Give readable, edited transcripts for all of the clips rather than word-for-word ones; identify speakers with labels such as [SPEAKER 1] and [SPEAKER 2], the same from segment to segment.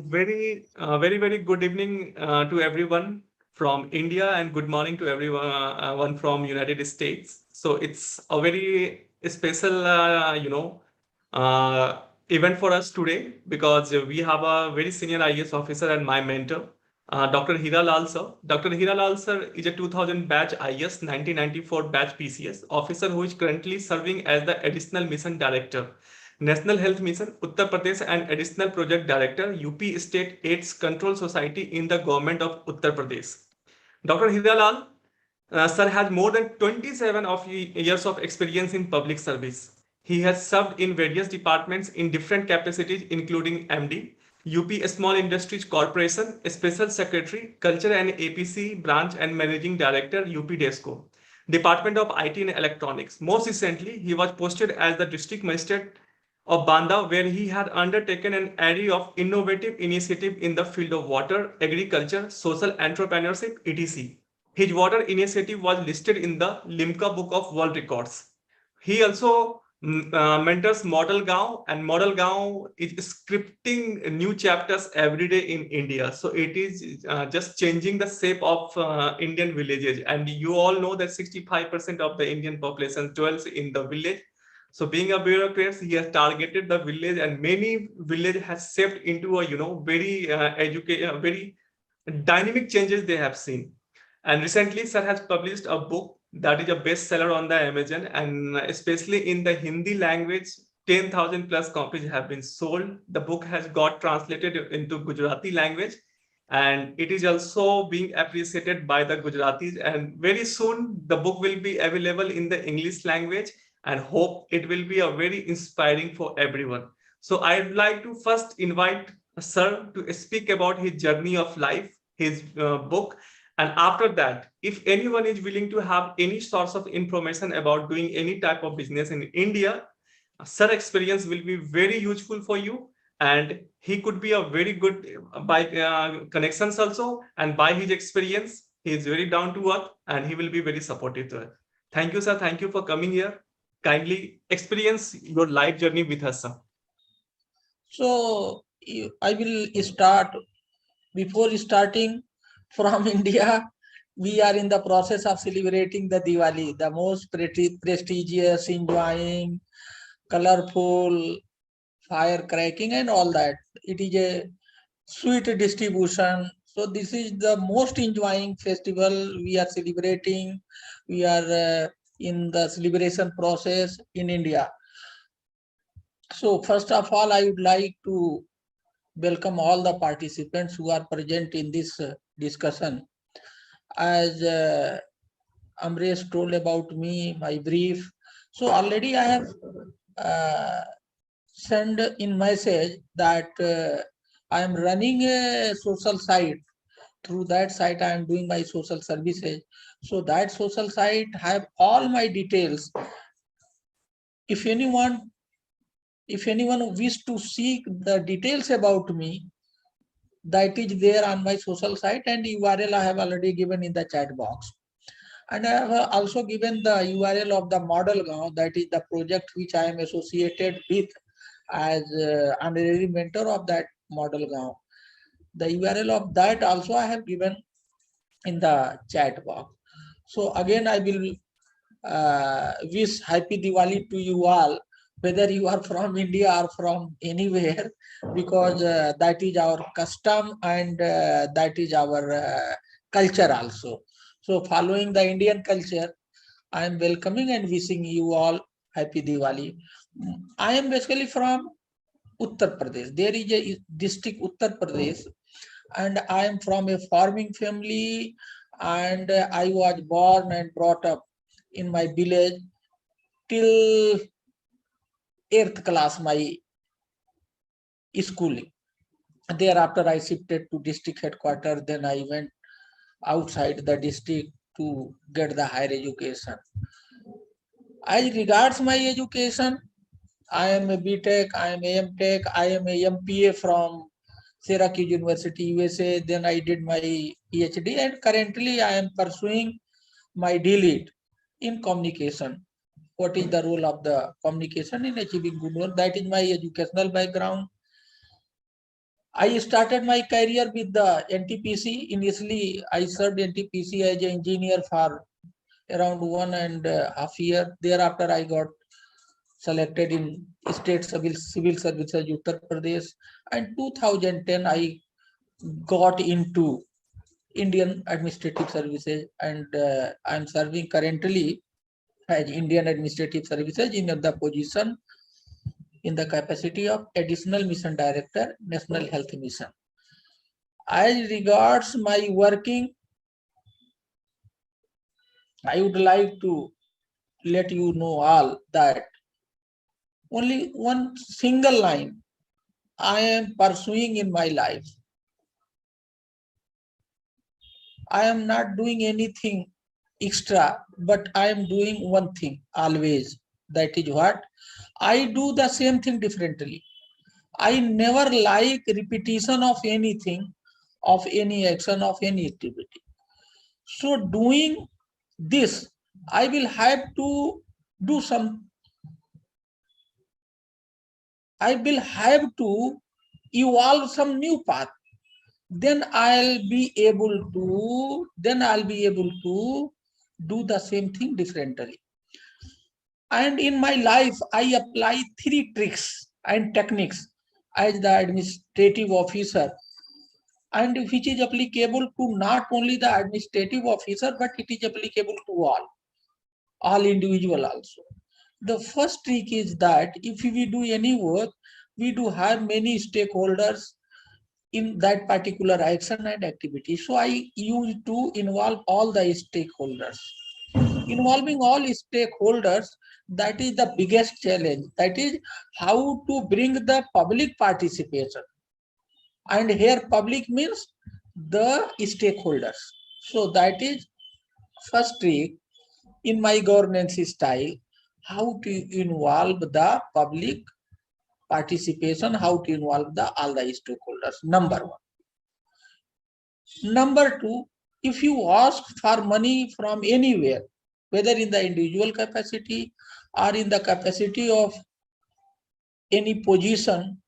[SPEAKER 1] very good evening to everyone from India and good morning to everyone one from United States. So it's a very special, uh, event for us today because we have a very senior IAS officer and my mentor, Dr. Hira Lal sir. Dr. Hira Lal sir is a 2000 batch IAS 1994 batch PCS officer who is currently serving as the additional mission director National Health Mission, Uttar Pradesh, and Additional Project Director, UP State AIDS Control Society in the Government of Uttar Pradesh. Dr. Hiralal, sir has more than 27 years of experience in public service. He has served in various departments in different capacities, including MD, UP Small Industries Corporation, Special Secretary, Culture and APC Branch and Managing Director, UP DESCO, Department of IT and Electronics. Most recently, he was posted as the District Magistrate of Banda, where he had undertaken an array of innovative initiatives in the field of water, agriculture, social entrepreneurship, etc. His water initiative was listed in the Limca Book of World Records. He also mentors Model Gaon, and Model Gaon is scripting new chapters every day in India. So it is just changing the shape of Indian villages. And you all know that 65% of the Indian population dwells in the village. So being a bureaucrat, he has targeted the village, and many village has shaped into a very very dynamic changes they have seen. And recently, sir has published a book that is a bestseller on the Amazon, and especially in the Hindi language, 10,000 plus copies have been sold. The book has got translated into Gujarati language, and it is also being appreciated by the Gujaratis. And very soon, the book will be available in the English language, and hope it will be a very inspiring for everyone. So I'd like to first invite sir to speak about his journey of life, his book, and after that, if anyone is willing to have any source of information about doing any type of business in India, sir experience will be very useful for you. And he could be a very good by connections also, and by his experience, he is very down to earth and he will be very supportive to it. Thank you, sir. Thank you for coming here. Kindly experience your life journey with us, sir.
[SPEAKER 2] So I will start. Before starting from India, we are in the process of celebrating the Diwali, the most prestigious, enjoying, colorful, fire cracking and all that. It is a sweet distribution. So this is the most enjoying festival we are celebrating. We are in the celebration process in India. So first of all, I would like to welcome all the participants who are present in this discussion. As Amresh told about me, my brief. So already I have sent in message that I am running a social site. Through that site, I am doing my social services. So that social site have all my details. If anyone wish to seek the details about me, that is there on my social site, and URL I have already given in the chat box. And I have also given the URL of the Model Gaon, that is the project which I am associated with as honorary mentor of that Model Gaon. The URL of that also I have given in the chat box. So again, I will wish happy Diwali to you all, whether you are from India or from anywhere, because that is our custom and that is our culture also. So following the Indian culture, I am welcoming and wishing you all happy Diwali. I am basically from Uttar Pradesh. There is a district Uttar Pradesh, and I am from a farming family, and I was born and brought up in my village till 8th class, my schooling. Thereafter, I shifted to district headquarters. Then I went outside the district to get the higher education. As regards my education, I am a BTech, I am a MTech, I am a MPA from Syracuse University, USA. Then I did my PhD, and currently I am pursuing my DLED in communication. What is the role of the communication in achieving good work? That is my educational background. I started my career with the NTPC. Initially, I served NTPC as an engineer for around 1.5 years. Thereafter, I got selected in State Civil Services, Uttar Pradesh. And 2010, I got into Indian Administrative Services, and I'm serving currently as Indian Administrative Services in the position in the capacity of Additional Mission Director, National Health Mission. As regards my working, I would like to let you know all that only one single line I am pursuing in my life. I am not doing anything extra, but I am doing one thing always. That is what? I do the same thing differently. I never like repetition of anything, of any action, of any activity. So doing this, I will have to do some, I will have to evolve some new path. Then I'll be able to do the same thing differently. And in my life, I apply 3 tricks and techniques as the administrative officer, and which is applicable to not only the administrative officer, but it is applicable to all individual also. The first trick is that if we do any work, we do have many stakeholders in that particular action and activity. So I use to involve all the stakeholders. Involving all stakeholders, that is the biggest challenge. That is how to bring the public participation. And here public means the stakeholders. So that is first trick in my governance style, how to involve the public participation, how to involve all the stakeholders. Number one. Number two, if you ask for money from anywhere, whether in the individual capacity or in the capacity of any position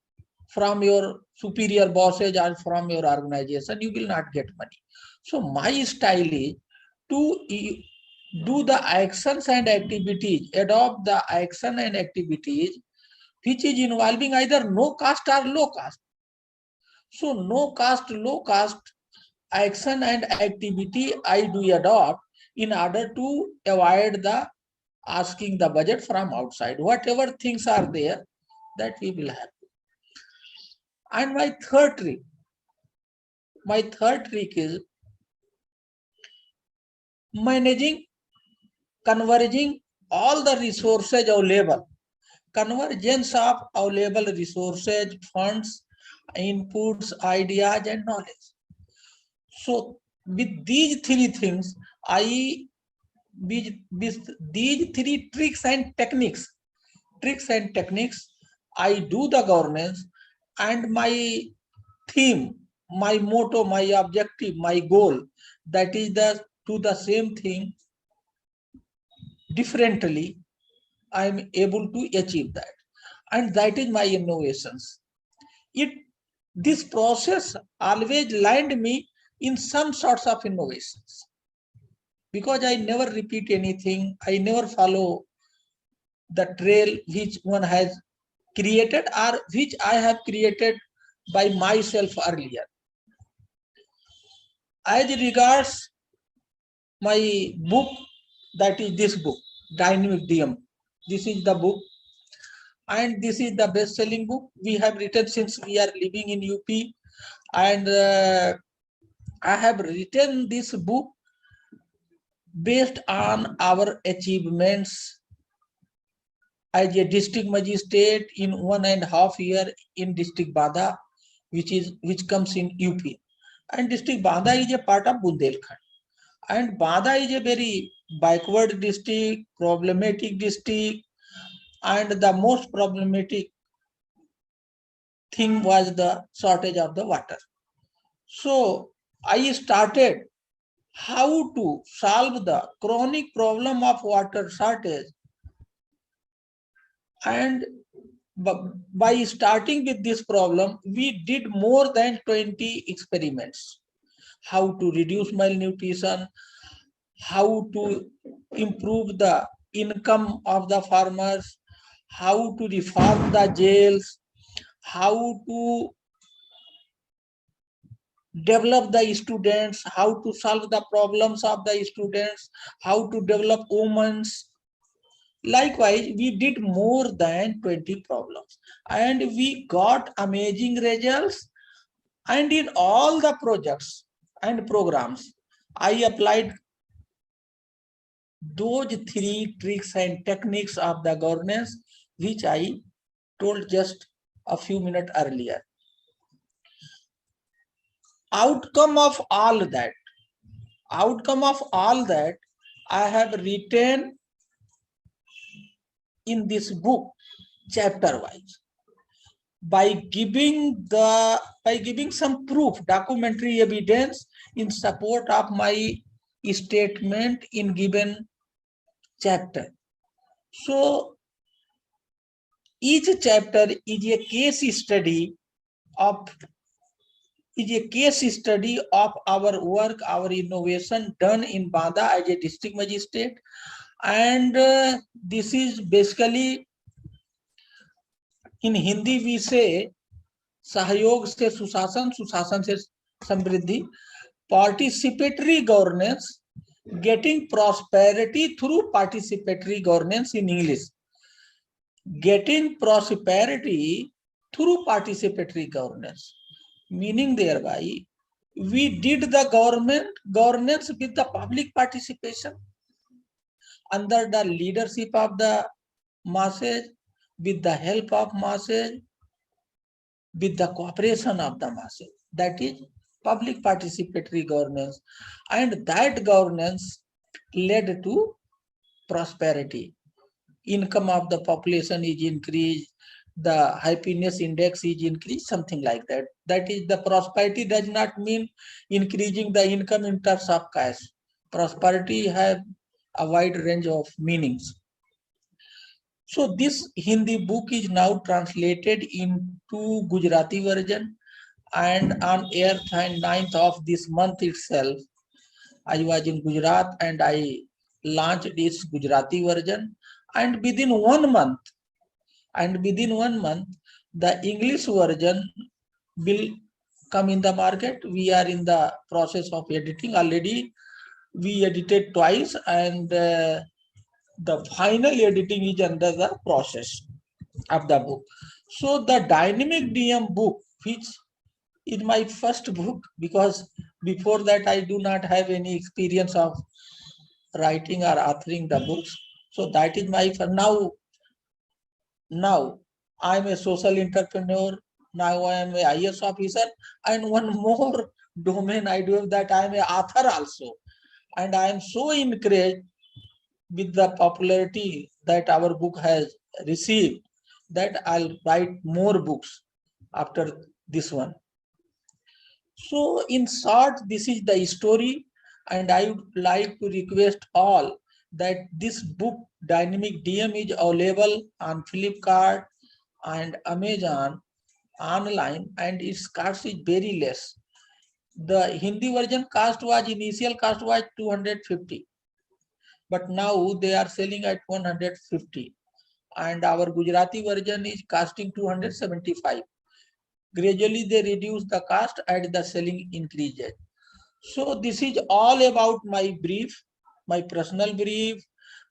[SPEAKER 2] from your superior bosses or from your organization, you will not get money. So my style is to do the actions and activities, adopt the action and activities which is involving either no cost or low cost. So no cost, low cost action and activity I do adopt in order to avoid the asking the budget from outside. Whatever things are there, that we will have. And my third trick is managing, converging all the resources available. Convergence of available resources, funds, inputs, ideas, and knowledge. So with these 3 things, with these 3 tricks and techniques, I do the governance, and my theme, my motto, my objective, my goal, that is the do the same thing differently. I am able to achieve that, and that is my innovations. This process always land me in some sorts of innovations, because I never repeat anything. I never follow the trail which one has created or which I have created by myself earlier. As regards my book, that is this book, Dynamic DM. This is the book, and this is the best-selling book we have written since we are living in UP. And I have written this book based on our achievements as a district magistrate in 1.5 years in district Bada, which comes in UP. And district Bada is a part of Bundelkhand. And Bada is a very backward district, problematic district, and the most problematic thing was the shortage of the water. So I started how to solve the chronic problem of water shortage, and But by starting with this problem, we did more than 20 experiments. How to reduce malnutrition, how to improve the income of the farmers, how to reform the jails, how to develop the students, how to solve the problems of the students, how to develop women's. Likewise, we did more than 20 problems and we got amazing results. And in all the projects and programs, I applied those three tricks and techniques of the governance, which I told just a few minutes earlier. Outcome of all that, I have written in this book chapter wise by giving some proof, documentary evidence in support of my statement in given chapter. So each chapter is a case study of our work, our innovation done in Banda as a district magistrate. And this is basically, in Hindi we say, सहयोग से सुशासन, सुशासन से समृद्धि, participatory governance, getting prosperity through participatory governance in English. Getting prosperity through participatory governance, meaning thereby we did the governance with the public participation under the leadership of the masses, with the help of masses, with the cooperation of the masses. That is public participatory governance, and that governance led to prosperity. Income of the population is increased, the happiness index is increased, something like that. That is, the prosperity does not mean increasing the income in terms of cash. Prosperity has a wide range of meanings. So this Hindi book is now translated into Gujarati version, and on 8th and 9th of this month itself, I was in Gujarat and I launched this Gujarati version. And within 1 month, the English version will come in the market. We are in the process of editing already. We edited twice, and the final editing is under the process of the book. So the dynamic DM book, which is my first book, because before that I do not have any experience of writing or authoring the books. So that is my now I'm a social entrepreneur. Now I am a IS officer, and one more domain I do have, that I am a author also. And I am so encouraged with the popularity that our book has received that I'll write more books after this one. So in short, this is the story, and I would like to request all that this book Dynamic DM is available on Flipkart and Amazon online, and its cost is very less. The Hindi version initial cost was 250, but now they are selling at 150, and our Gujarati version is costing 275. Gradually they reduce the cost and the selling increases. So this is all about my brief, my personal brief,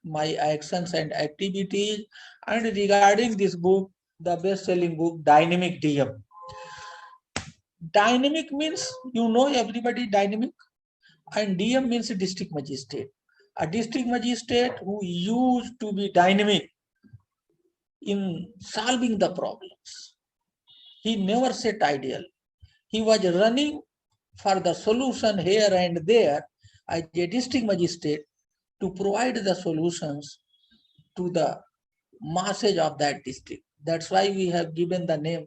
[SPEAKER 2] my actions and activities. And regarding this book, the best-selling book, Dynamic DM. Dynamic means, everybody dynamic, and DM means district magistrate. A district magistrate who used to be dynamic in solving the problems. He never sat idle. He was running for the solution here and there as a district magistrate to provide the solutions to the masses of that district. That's why we have given the name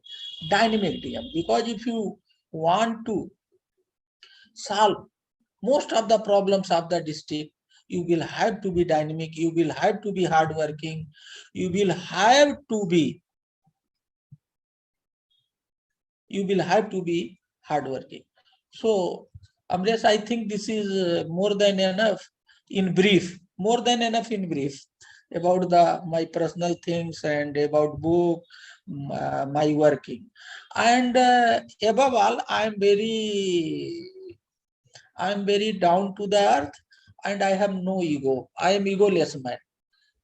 [SPEAKER 2] Dynamic DM, because if you want to solve most of the problems of the district, you will have to be dynamic, you will have to be hardworking, you will have to be you will have to be hardworking. So, Amresh, I think this is more than enough in brief, more than enough in brief about my personal things and about book, my working. And above all, I am very down to the earth, and I have no ego. I am egoless man.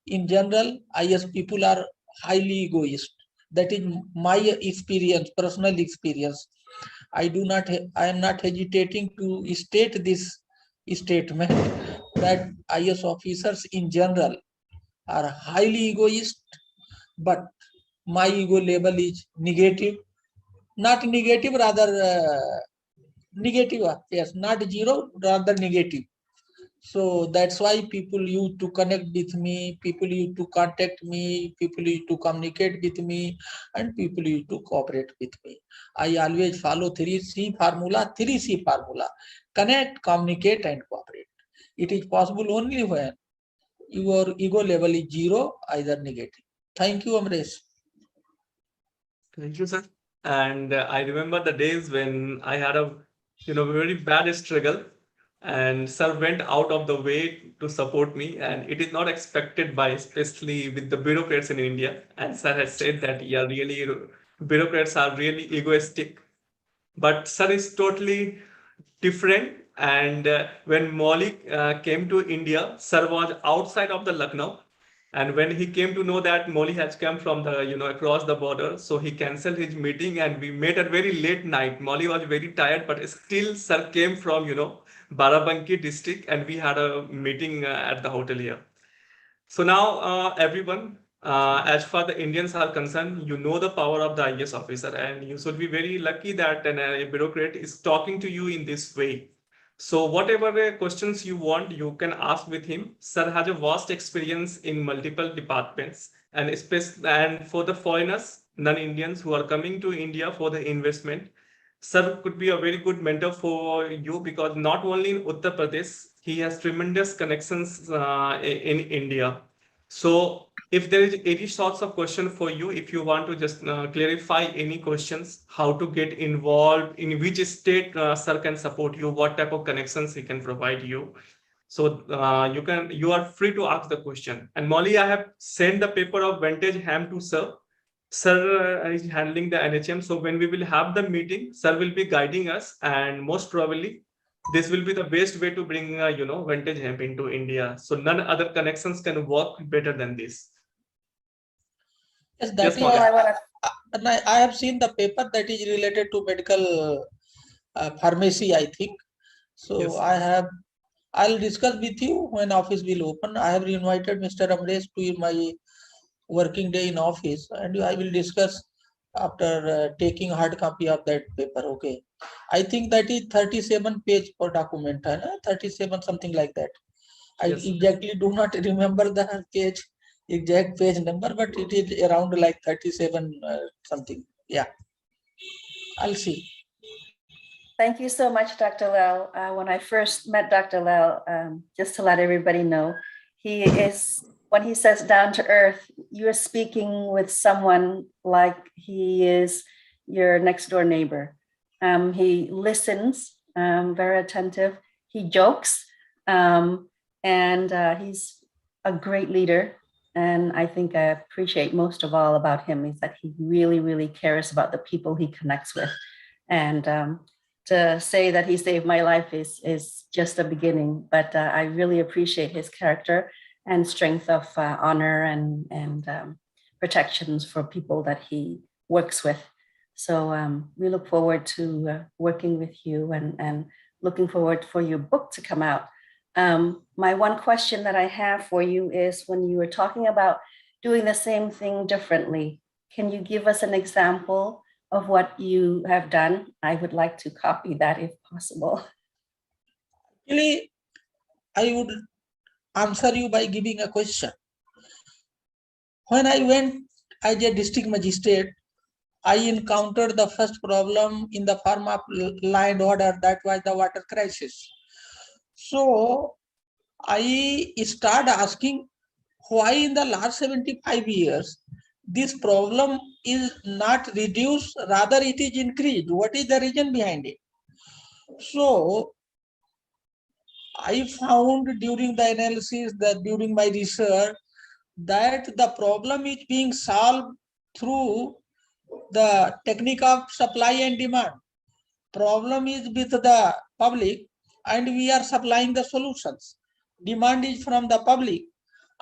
[SPEAKER 2] In general, IS people are highly egoist. That is my experience, personal experience. I am not hesitating to state this statement that IS officers in general are highly egoist, but my ego level is negative, not negative, rather negative, yes, not zero, rather negative. So that's why people used to connect with me, people used to contact me, people used to communicate with me, and people used to cooperate with me. I always follow 3C formula, 3C formula: connect, communicate, and cooperate. It is possible only when your ego level is zero, either negative. Thank you, Amresh.
[SPEAKER 1] Thank you, sir. And I remember the days when I had a, very bad struggle, and sir went out of the way to support me, and it is not expected by, especially with the bureaucrats in India. And sir has said that, yeah, really, bureaucrats are really egoistic, but sir is totally different. And when Molly came to India, sir was outside of the Lucknow. And when he came to know that Molly has come from the, across the border, so he canceled his meeting and we met at very late night. Molly was very tired, but still sir came from, Barabanki district, and we had a meeting at the hotel here. So now, everyone, as far the Indians are concerned, you know the power of the IS officer, and you should be very lucky that a bureaucrat is talking to you in this way. So whatever questions you want, you can ask with him. Sir has a vast experience in multiple departments, and and for the foreigners, non-Indians who are coming to India for the investment, sir could be a very good mentor for you, because not only in Uttar Pradesh, he has tremendous connections in India. So if there is any sorts of question for you, if you want to just clarify any questions, how to get involved, in which state sir can support you, what type of connections he can provide you. So you are free to ask the question. And Molly, I have sent the paper of vintage ham to sir. Sir is handling the NHM. So when we will have the meeting, sir will be guiding us, and most probably this will be the best way to bring vintage hemp into India. So none other connections can work better than this.
[SPEAKER 2] Yes,
[SPEAKER 1] Yes,
[SPEAKER 2] that is.
[SPEAKER 1] Molly.
[SPEAKER 2] And I have seen the paper that is related to medical pharmacy, I think. So
[SPEAKER 1] Yes.
[SPEAKER 2] I'll discuss with you when office will open. I have invited Mr. Amresh to my working day in office, and I will discuss after taking hard copy of that paper. Okay. I think that is 37 page per document, hai na? 37 something like that. I
[SPEAKER 1] Yes.
[SPEAKER 2] exactly do not remember the exact page number, but it is around like 37 something. Yeah, I'll see.
[SPEAKER 3] Thank you so much, Dr. Lal. When I first met Dr. Lal, just to let everybody know, he is, when he says down to earth, you're speaking with someone like he is your next door neighbor. He listens, very attentive. He jokes, and he's a great leader. And I think I appreciate most of all about him is that he really, really cares about the people he connects with. And to say that he saved my life is just the beginning, but I really appreciate his character and strength of honor and protections for people that he works with. So we look forward to working with you and looking forward for your book to come out. My one question that I have for you is, when you were talking about doing the same thing differently, can you give us an example of what you have done? I would like to copy that if possible.
[SPEAKER 2] Actually, I would answer you by giving a question. When I went as a district magistrate, I encountered the first problem in the form of land order, that was the water crisis. So I started asking, why in the last 75 years this problem is not reduced, rather it is increased. What is the reason behind it? So I found during the analysis, that during my research, that the problem is being solved through the technique of supply and demand. Problem is with the public and we are supplying the solutions. Demand is from the public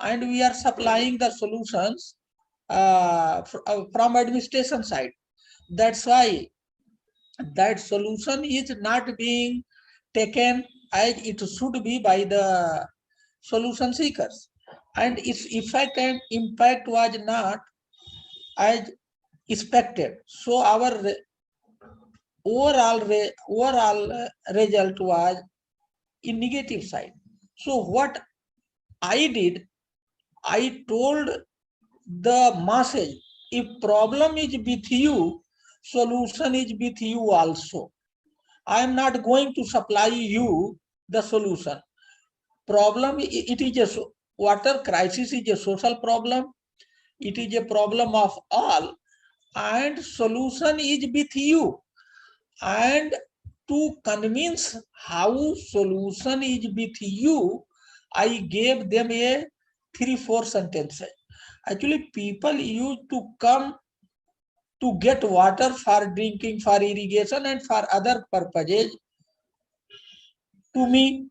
[SPEAKER 2] and we are supplying the solutions from administration side. That's why that solution is not being taken as it should be by the solution seekers, and its effect and impact was not as expected. So our overall result was in negative side. So what I did, I told the message, if problem is with you, solution is with you also. I am not going to supply you the solution. Problem, it is a water crisis is a social problem. It is a problem of all, and solution is with you. And to convince how solution is with you, I gave them a 3-4 sentences. Actually, people used to come to get water for drinking, for irrigation, and for other purposes. To me,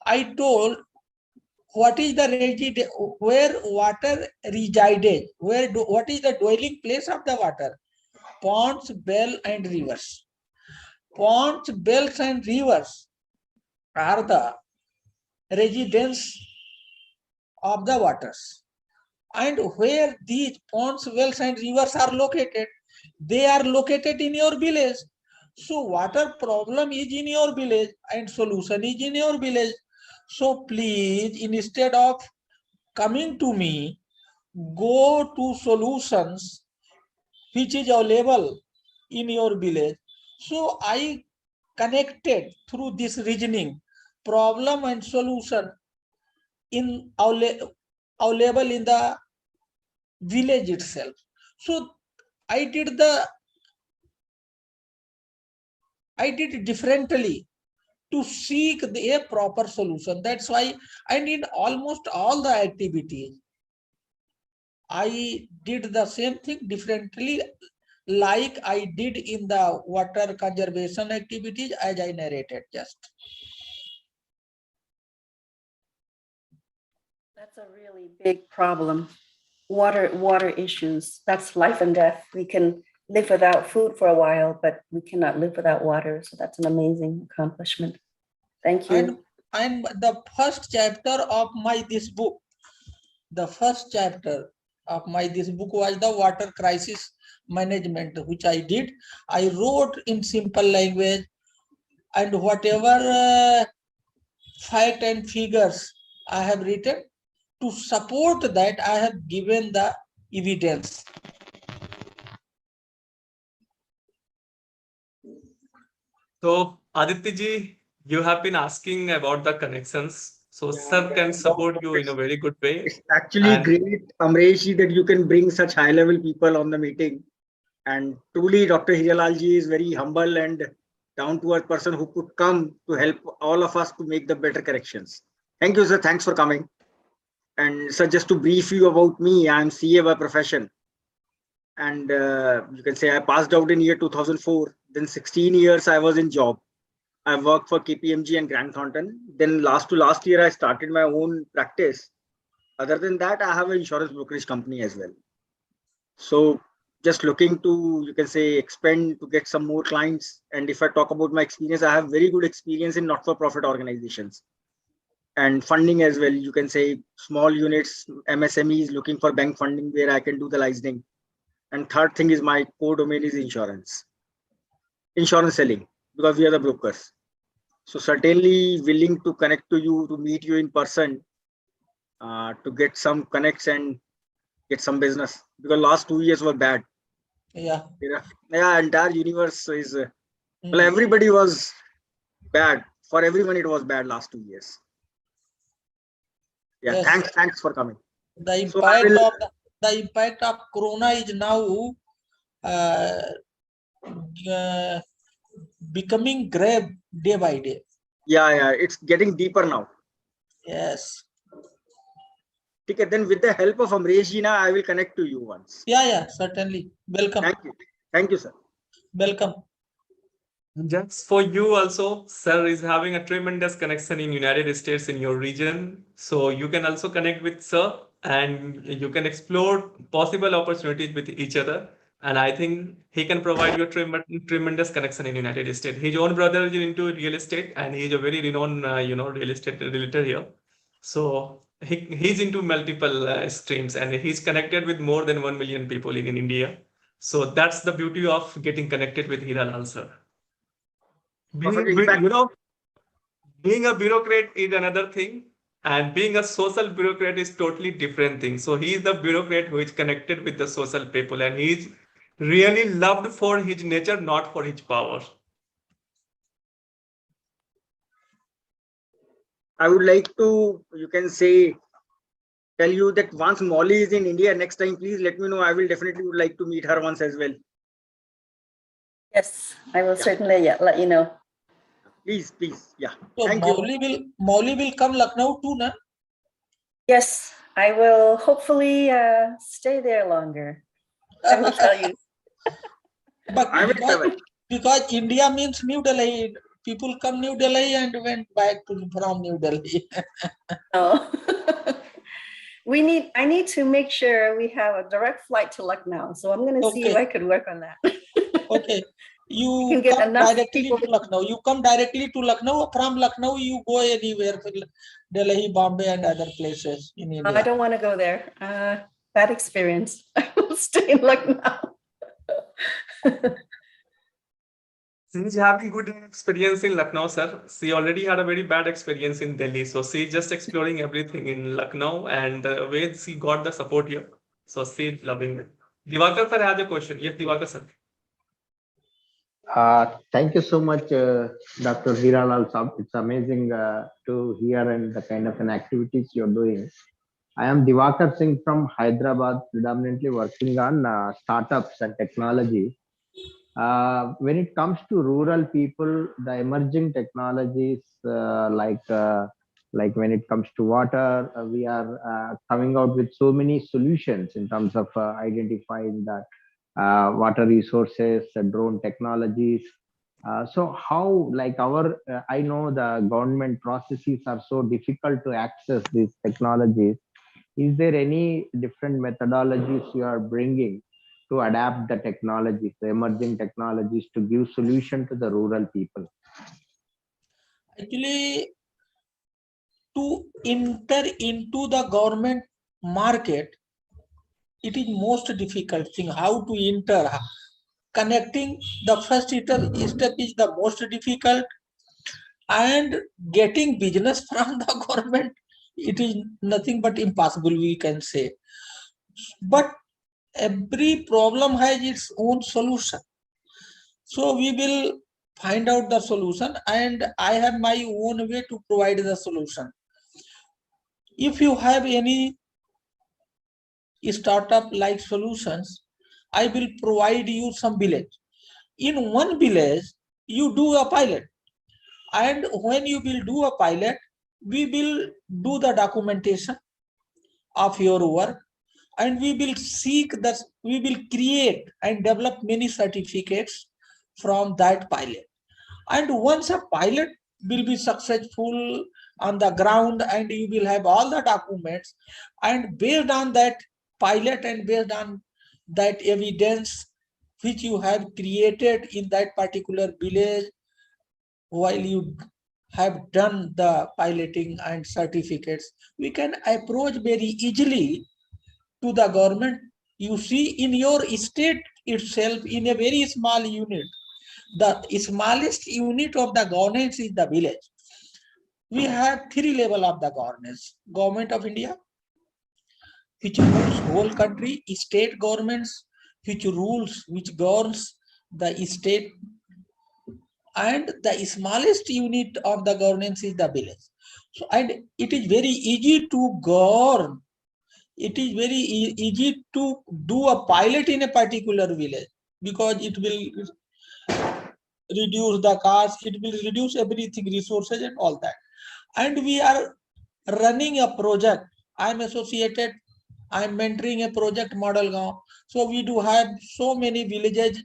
[SPEAKER 2] I told what is the where water resided, what is the dwelling place of the water? Ponds, bell, and rivers. Ponds, bells, and rivers are the residence of the waters. And where these ponds, wells, and rivers are located, they are located in your village. So water problem is in your village and solution is in your village. So please, instead of coming to me, go to solutions which is available in your village. So I connected through this reasoning problem and solution in available in the village itself. So I did differently to seek a proper solution. That's why I need almost all the activities. I did the same thing differently, like I did in the water conservation activities, as I narrated just.
[SPEAKER 3] That's a really big problem. Water issues. That's life and death. We can live without food for a while, but we cannot live without water. So that's an amazing accomplishment. Thank you.
[SPEAKER 2] And the first chapter of this book was the water crisis management, which I did. I wrote in simple language, and whatever fact and figures I have written, to support that I have given the evidence.
[SPEAKER 1] So Aditya ji, you have been asking about the connections. So sir can support you in a very good way.
[SPEAKER 4] It's actually
[SPEAKER 1] And
[SPEAKER 4] great, Amresh ji, that you can bring such high-level people on the meeting. And truly, Dr. HEERA Lal ji is very humble and down-to-earth person who could come to help all of us to make the better corrections. Thank you, sir. Thanks for coming. And sir, just to brief you about me, I'm CA by profession. And you can say I passed out in year 2004. Then 16 years I was in job. I worked for KPMG and Grant Thornton. Then last year, I started my own practice. Other than that, I have an insurance brokerage company as well. So just looking to, you can say, expand to get some more clients. And if I talk about my experience, I have very good experience in not-for-profit organizations and funding as well. You can say small units, MSMEs looking for bank funding where I can do the licensing. And third thing is my core domain is insurance selling, because we are the brokers. So certainly willing to connect to you, to meet you in person, to get some connects and get some business, because last 2 years were bad.
[SPEAKER 2] Yeah.
[SPEAKER 4] Entire universe is well, everybody was bad. For everyone, it was bad last 2 years. Yeah,
[SPEAKER 2] yes.
[SPEAKER 4] Thanks for coming.
[SPEAKER 2] The impact the impact of corona is now uh, becoming grave day by day.
[SPEAKER 4] Yeah, it's getting deeper now.
[SPEAKER 2] Yes.
[SPEAKER 4] Okay, then with the help of Amresh ji, I will connect to you once.
[SPEAKER 2] Yeah, certainly. Welcome.
[SPEAKER 4] Thank you, sir.
[SPEAKER 2] Welcome.
[SPEAKER 1] Just for you also, sir is having a tremendous connection in United States in your region. So you can also connect with sir and you can explore possible opportunities with each other. And I think he can provide you a tremendous connection in United States. His own brother is into real estate and he is a very renowned, real estate realtor here. So he's into multiple streams and he's connected with more than 1 million people in India. So that's the beauty of getting connected with HEERA LAL sir.
[SPEAKER 4] Perfect. In fact,
[SPEAKER 1] Being a bureaucrat is another thing, and being a social bureaucrat is totally different thing. So he is the bureaucrat who is connected with the social people, and he is really loved for his nature, not for his power.
[SPEAKER 4] I would like to, you can say, tell you that once Molly is in India next time, please let me know. I will definitely would like to meet her once as well.
[SPEAKER 3] Yes, I will certainly let you know.
[SPEAKER 4] Please, yeah.
[SPEAKER 2] So
[SPEAKER 4] Thank you.
[SPEAKER 2] Molly will come Lucknow too, na?
[SPEAKER 3] Yes, I will hopefully stay there longer. I will tell you.
[SPEAKER 2] But
[SPEAKER 4] I will
[SPEAKER 2] because India means New Delhi, people come New Delhi and went back from New Delhi.
[SPEAKER 3] Oh. I need to make sure we have a direct flight to Lucknow. So I'm going to see if I could work on that.
[SPEAKER 2] Okay. You
[SPEAKER 3] can get
[SPEAKER 2] come
[SPEAKER 3] enough
[SPEAKER 2] directly
[SPEAKER 3] people
[SPEAKER 2] to Lucknow. You come directly to Lucknow. From Lucknow, you go anywhere, Delhi, Bombay, and other places in India.
[SPEAKER 3] I don't want to go there. Bad experience. I will stay in Lucknow.
[SPEAKER 1] She's having good experience in Lucknow, sir. She already had a very bad experience in Delhi. So she's just exploring everything in Lucknow and the way she got the support here. So she's loving it. Diwakar sir has a question. Yes, Diwakar sir.
[SPEAKER 5] Thank you so much, Dr. HEERA LAL Sahab. It's amazing to hear and the kind of an activities you're doing. I am Diwakar Singh from Hyderabad, predominantly working on startups and technology. When it comes to rural people, the emerging technologies like when it comes to water, we are coming out with so many solutions in terms of identifying that water resources, drone technologies. So how like I know the government processes are so difficult to access these technologies. Is there any different methodologies you are bringing to adapt the technologies, the emerging technologies to give solution to the rural people?
[SPEAKER 2] Actually, to enter into the government market, it is most difficult thing. How to enter? Connecting the first step is the most difficult, and getting business from the government, it is nothing but impossible, we can say. But every problem has its own solution. So we will find out the solution, and I have my own way to provide the solution. If you have any startup like solutions, I will provide you some village. In one village, you do a pilot. And when you will do a pilot, we will do the documentation of your work, and we will we will create and develop many certificates from that pilot. And once a pilot will be successful on the ground and you will have all the documents, and based on that pilot and based on that evidence which you have created in that particular village while you have done the piloting and certificates, we can approach very easily to the government. You see, in your state itself, in a very small unit, the smallest unit of the governance is the village. We have three levels of the governance: government of India, which rules whole country; state governments, which governs the state; and the smallest unit of the governance is the village. So, and it is very easy to govern it is very easy to do a pilot in a particular village, because it will reduce the cost, it will reduce everything, resources and all that. And we are running a project. I'm associated, I'm mentoring a project Model Gaon. So we do have so many villages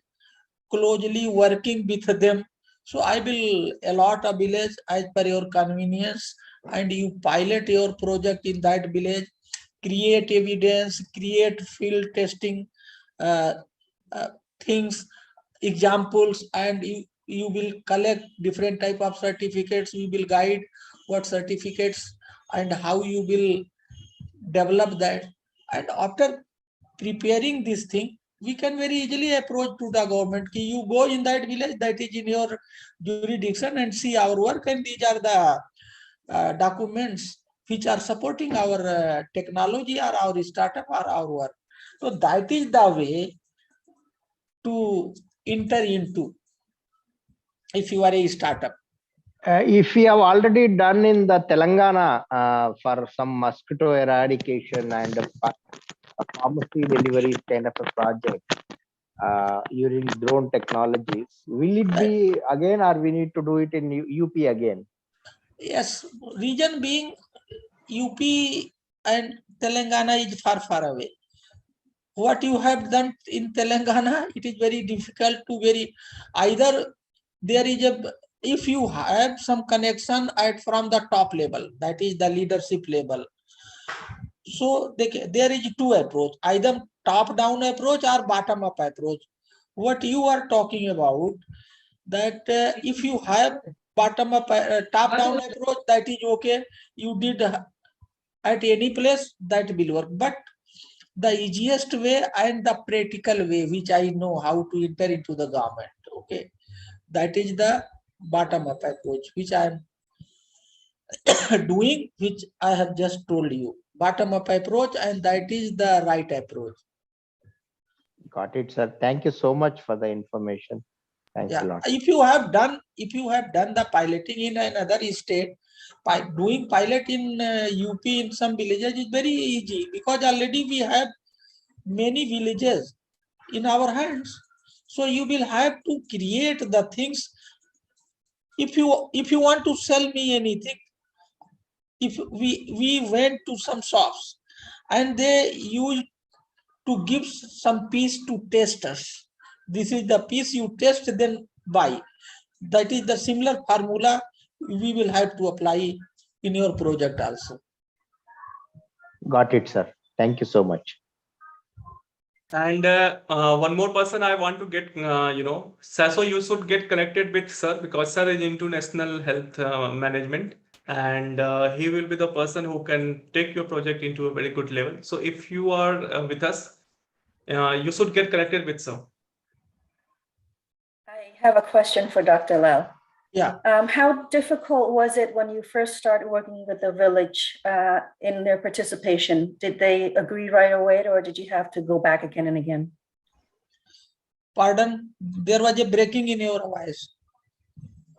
[SPEAKER 2] closely working with them. So I will allot a village as per your convenience, and you pilot your project in that village, create evidence, create field testing uh, uh, things, examples, and you will collect different type of certificates. We will guide what certificates and how you will develop that. And after preparing this thing, we can very easily approach to the government. You go in that village that is in your jurisdiction and see our work, and these are the documents which are supporting our technology or our startup or our work. So that is the way to enter into if you are a startup.
[SPEAKER 5] If we have already done in the Telangana for some mosquito eradication and a pharmacy delivery kind of a project using drone technologies, will it be again, or we need to do it in UP again?
[SPEAKER 2] Yes, region being UP and Telangana is far away. What you have done in Telangana, it is very difficult to either there is if you have some connection from the top level, that is the leadership level. So there is two approach, either top down approach or bottom up approach. What you are talking about, that if you have bottom up top down approach, that is okay, you did at any place, that will work. But the easiest way and the practical way, which I know how to enter into the government, okay, that is the bottom up approach, which I am doing, which I have just told you, bottom up approach, and that is the right approach.
[SPEAKER 5] Got it, sir. Thank you so much for the information. Thanks a
[SPEAKER 2] Yeah,
[SPEAKER 5] lot.
[SPEAKER 2] if you have done the piloting in another state, by doing pilot in UP in some villages is very easy, because already we have many villages in our hands. So you will have to create the things. If you want to sell me anything, if we went to some shops and they used to give some piece to test us, this is the piece you test, then buy. That is the similar formula we will have to apply in your project also.
[SPEAKER 5] Got it, sir. Thank you so much.
[SPEAKER 1] And one more person I want to get, Saso, you should get connected with sir, because sir is into national health management, and he will be the person who can take your project into a very good level. So if you are with us, you should get connected with sir.
[SPEAKER 3] I have a question for Dr. Lal.
[SPEAKER 2] Yeah.
[SPEAKER 3] How difficult was it when you first started working with the village in their participation? Did they agree right away, or did you have to go back again and again?
[SPEAKER 2] Pardon, there was a breaking in your voice.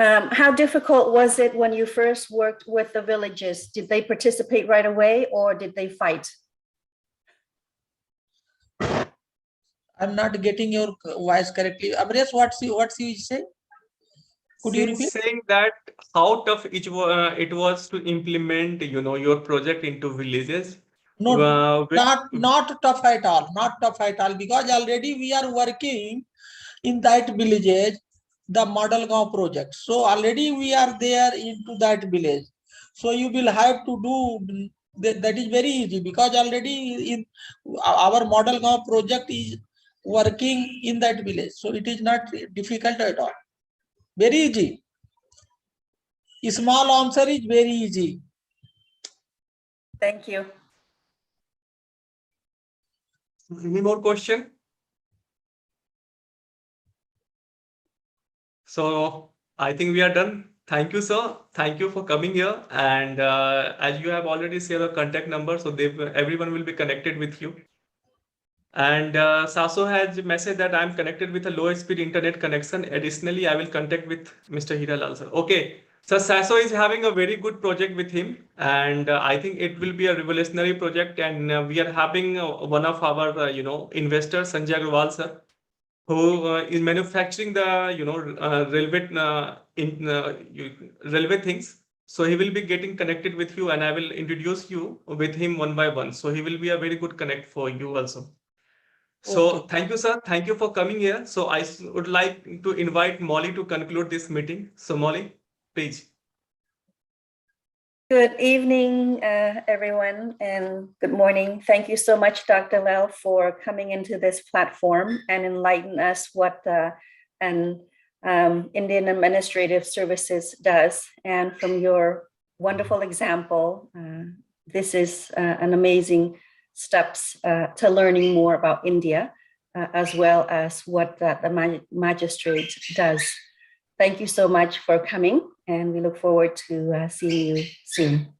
[SPEAKER 3] How difficult was it when you first worked with the villages? Did they participate right away, or did they fight?
[SPEAKER 2] I'm not getting your voice correctly. Amresh, what's you say? Could you
[SPEAKER 1] She's
[SPEAKER 2] repeat?
[SPEAKER 1] saying that how tough it was to implement, your project into villages.
[SPEAKER 2] No,
[SPEAKER 1] Which,
[SPEAKER 2] not tough at all. Not tough at all, because already we are working in that village, the Model Gaon project. So already we are there into that village. So you will have to do that is very easy, because already in our Model Gaon project is working in that village. So it is not difficult at all. Very easy. Small answer is very easy.
[SPEAKER 3] Thank you.
[SPEAKER 1] any more question? So I think we are done. Thank you, sir. Thank you for coming here. And as you have already shared a contact number, so everyone will be connected with you. And Saso has messaged that I'm connected with a low speed internet connection. Additionally, I will contact with Mr. HEERA Lal, sir. Okay. So Sasso is having a very good project with him, and I think it will be a revolutionary project. And we are having one of our, investors, Sanjay Agrawal sir, who is manufacturing the, railway things. So he will be getting connected with you, and I will introduce you with him one by one. So he will be a very good connect for you also. So
[SPEAKER 2] Okay.
[SPEAKER 1] thank you, sir. Thank you for coming here. So I would like to invite Molly to conclude this meeting. So Molly, please.
[SPEAKER 3] Good evening, everyone, and good morning. Thank you so much, Dr. Lal, for coming into this platform and enlighten us what an Indian Administrative Services does. And from your wonderful example, this is an amazing steps to learning more about India, as well as what the magistrate does. Thank you so much for coming, and we look forward to seeing you soon.